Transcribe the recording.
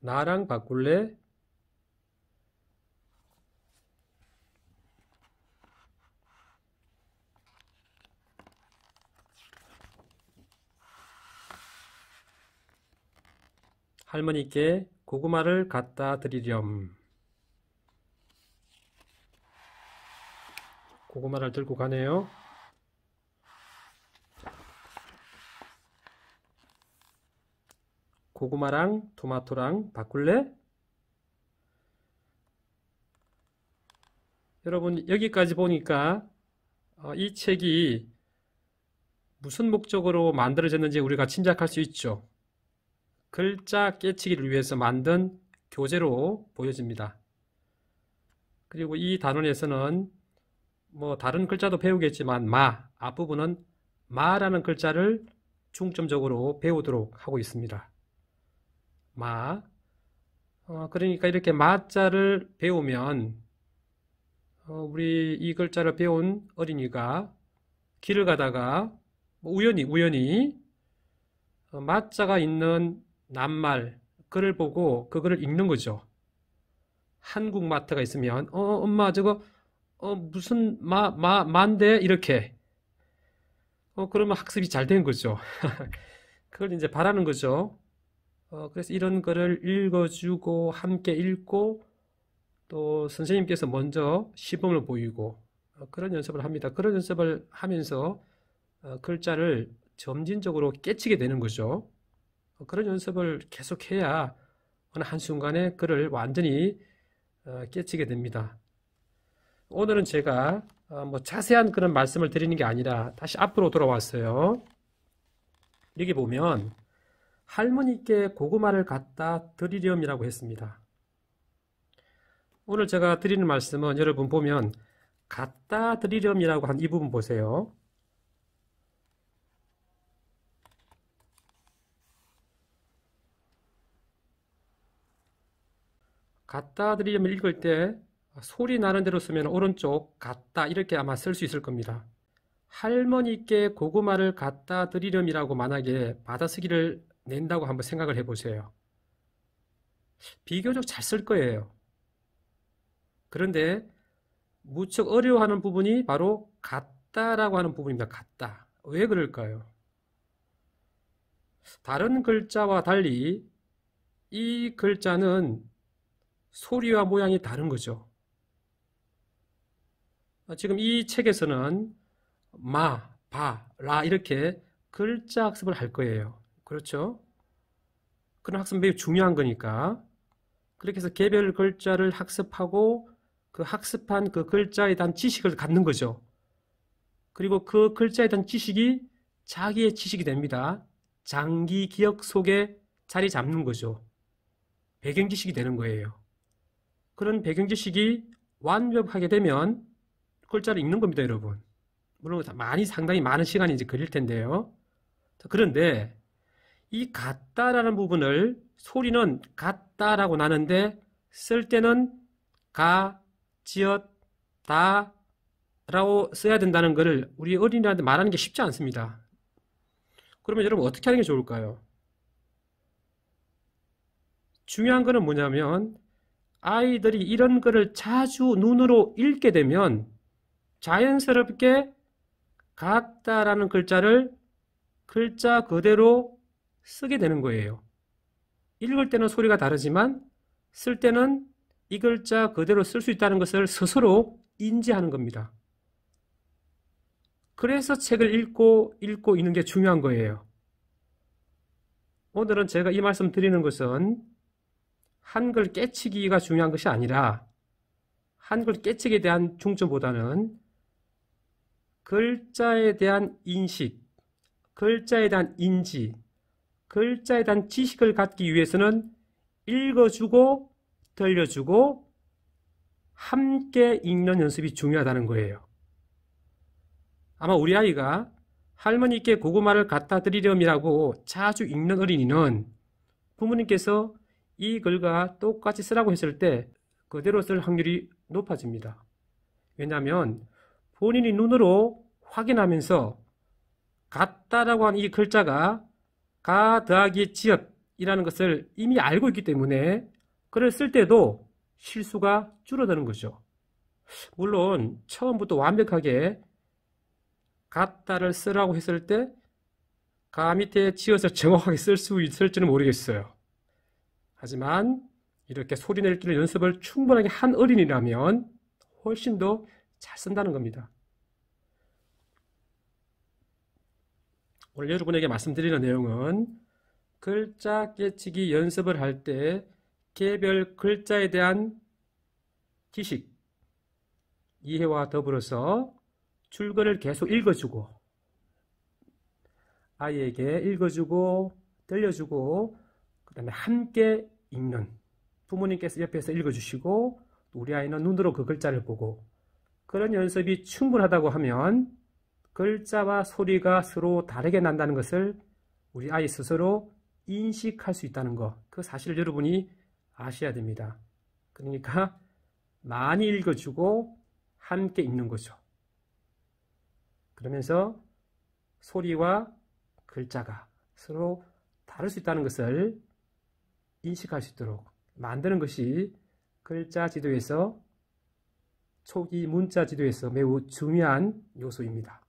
나랑 바꿀래? 할머니께 고구마를 갖다 드리렴. 고구마를 들고 가네요. 고구마랑 토마토랑 바꿀래? 여러분, 여기까지 보니까 이 책이 무슨 목적으로 만들어졌는지 우리가 짐작할 수 있죠. 글자 깨치기를 위해서 만든 교재로 보여집니다. 그리고 이 단원에서는 뭐 다른 글자도 배우겠지만 앞부분은 마라는 글자를 중점적으로 배우도록 하고 있습니다. 그러니까 이렇게 마자를 배우면 우리 이 글자를 배운 어린이가 길을 가다가 우연히 마자가 있는 낱말 글을 보고 그거를 읽는 거죠. 한국마트가 있으면 엄마 저거 무슨 마인데 이렇게 그러면 학습이 잘 된 거죠. 그걸 이제 바라는 거죠. 그래서 이런 거를 읽어주고 함께 읽고 또 선생님께서 먼저 시범을 보이고 그런 연습을 합니다. 그런 연습을 하면서 글자를 점진적으로 깨치게 되는 거죠. 그런 연습을 계속해야 어느 한순간에 글을 완전히 깨치게 됩니다. 오늘은 제가 뭐 자세한 그런 말씀을 드리는 게 아니라 다시 앞으로 돌아왔어요. 여기 보면 할머니께 고구마를 갖다 드리렴이라고 했습니다. 오늘 제가 드리는 말씀은 여러분 보면 갖다 드리렴이라고 한 이 부분 보세요. 갖다 드리렴을 읽을 때 소리 나는 대로 쓰면 오른쪽 갖다 이렇게 아마 쓸 수 있을 겁니다. 할머니께 고구마를 갖다 드리렴이라고 만약에 받아쓰기를 낸다고 한번 생각을 해보세요. 비교적 잘 쓸 거예요. 그런데 무척 어려워하는 부분이 바로 갖다라고 하는 부분입니다. 갖다. 왜 그럴까요? 다른 글자와 달리 이 글자는 소리와 모양이 다른 거죠. 지금 이 책에서는 마, 바, 라 이렇게 글자 학습을 할 거예요. 그렇죠? 그런 학습은 매우 중요한 거니까. 그렇게 해서 개별 글자를 학습하고 그 학습한 그 글자에 대한 지식을 갖는 거죠. 그리고 그 글자에 대한 지식이 자기의 지식이 됩니다. 장기 기억 속에 자리 잡는 거죠. 배경 지식이 되는 거예요. 그런 배경 지식이 완벽하게 되면 글자를 읽는 겁니다, 여러분. 물론 상당히 많은 시간이 이제 걸릴 텐데요. 그런데 이 같다라는 부분을 소리는 같다라고 나는데 쓸 때는 가, 지엇, 다 라고 써야 된다는 것을 우리 어린이한테 말하는 게 쉽지 않습니다. 그러면 여러분 어떻게 하는 게 좋을까요? 중요한 거는 뭐냐면 아이들이 이런 거를 자주 눈으로 읽게 되면 자연스럽게 같다라는 글자를 글자 그대로 쓰게 되는 거예요. 읽을 때는 소리가 다르지만 쓸 때는 이 글자 그대로 쓸 수 있다는 것을 스스로 인지하는 겁니다. 그래서 책을 읽고 있는 게 중요한 거예요. 오늘은 제가 이 말씀 드리는 것은 한글 깨치기가 중요한 것이 아니라 한글 깨치기에 대한 중점보다는 글자에 대한 인식, 글자에 대한 인지, 글자에 대한 지식을 갖기 위해서는 읽어주고 들려주고 함께 읽는 연습이 중요하다는 거예요. 아마 우리 아이가 할머니께 고구마를 갖다 드리렴이라고 자주 읽는 어린이는 부모님께서 이 글과 똑같이 쓰라고 했을 때 그대로 쓸 확률이 높아집니다. 왜냐하면 본인이 눈으로 확인하면서 같다라고 하는 이 글자가 가 더하기 지읒 이라는 것을 이미 알고 있기 때문에 글을 쓸 때도 실수가 줄어드는 거죠. 물론 처음부터 완벽하게 같다를 쓰라고 했을 때 가 밑에 지어서 정확하게 쓸 수 있을지는 모르겠어요. 하지만 이렇게 소리 낼기를 연습을 충분하게 한 어린이라면 훨씬 더 잘 쓴다는 겁니다. 오늘 여러분에게 말씀드리는 내용은 글자 깨치기 연습을 할 때 개별 글자에 대한 지식, 이해와 더불어서 줄거리를 계속 읽어주고 아이에게 읽어주고 들려주고 그 다음에 함께 읽는, 부모님께서 옆에서 읽어주시고 우리 아이는 눈으로 그 글자를 보고 그런 연습이 충분하다고 하면 글자와 소리가 서로 다르게 난다는 것을 우리 아이 스스로 인식할 수 있다는 것, 그 사실을 여러분이 아셔야 됩니다. 그러니까 많이 읽어주고 함께 읽는 거죠. 그러면서 소리와 글자가 서로 다를 수 있다는 것을 인식할 수 있도록 만드는 것이 글자 지도에서 초기 문자 지도에서 매우 중요한 요소입니다.